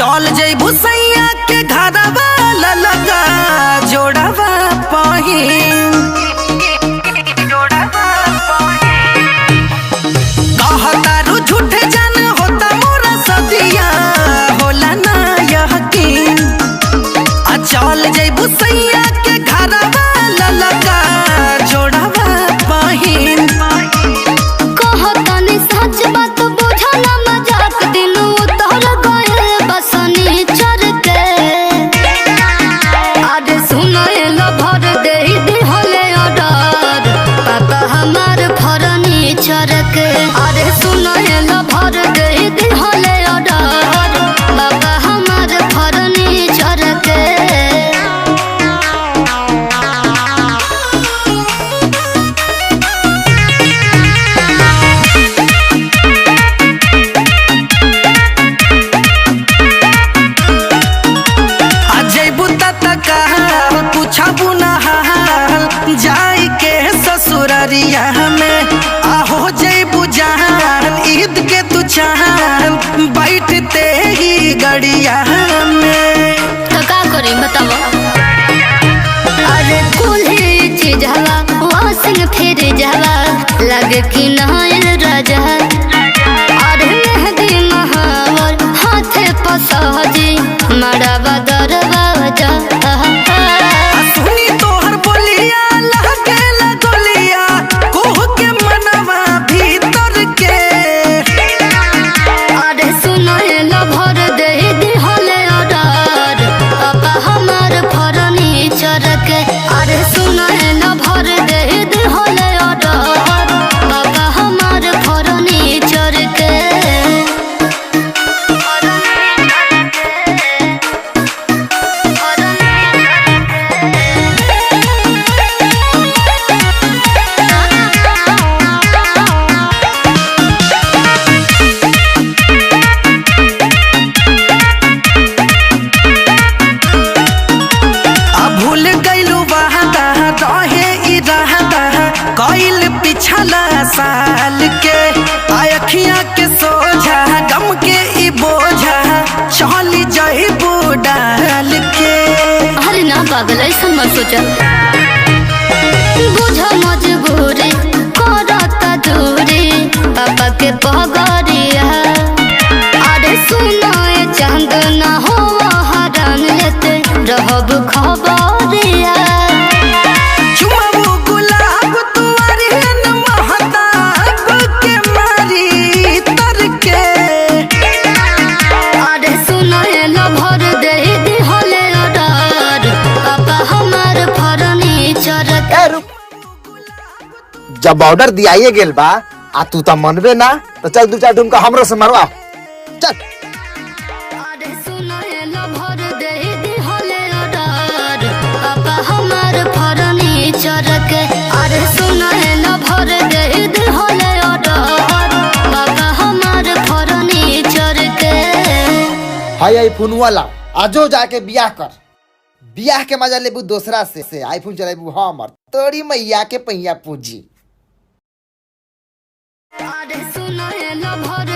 चल जइबू सैया के घरवा लगा जोड़वा पहिन कहतारू झूठे जान होता मोरा सदिया होला ना यकीन। चल जइबू सैया के घरवा लगा जोड़वा पहिन कहतनी सच बात बुझला मजाक दिन उतर गए बसनी चढ़ के। अरे सुनए लो भर दे दिहले ऑर्डर पापा हमार फर्नीचर के। अरे सुनए लो भर दे दिहले ऑर्डर पापा हमार फर्नीचर के। पूछबू ना हाल जाई के ससुररिया में आहो जइबू जहान ईद के तू चाहन बैठते ही गड़िया में। तो का करी बताओ। अरे कुल्ही चीज हवा वासिंग फिर जावा लगे कि नहायल राजा। अरे मेहंदी महावर हाथे पसहजी मड़ावा दरवाजा। सुनी तोहर बोलिया लहकेला गोलिया कोह के मनवा भीतर के। अरे सुनए लो भर दे दिहले ऑर्डर पापा हमार फर्नीचर के। अरे सुनए लो भर दे दिहले ऑर्डर पापा हमार फर्नीचर के। भूल गइलू वादा रहे इरादा कइल पिछला साल के। अखियां के सोझा गम के ई बोझा चली जइबू डाल के। अरे ना पागल ऐसा मत सोचा। बुझ मजबूरी करता दूरी पापा के पगड़िया। अरे सुनो ए चांद ना हो हरान लेते रहब खबरिया। चुमाबू गुलाब तुआरी न महताब के मारी तर के। अरे सुनो ए लो भर दे दिहले ऑर्डर पापा हमार फर्नीचर के। जब ऑर्डर दियाइए गेल बा आ तू तो मनबे ना तो चल दू चार ठुमका हमरो से मारवा चल। अरे सुनो ए लो भर दे दिहले ऑर्डर पापा हमार फर्नीचर के। अरे सुनो ए लो भर दे दिहले ऑर्डर पापा हमार फर्नीचर के। हाय आईफोन वाला आजो जाके बियाह कर। बियाह के मजा लेबू दूसरा से आईफोन चलाबू हमर तोरी मैया के पहिया पूंजी। अरे सुनो ए लो भर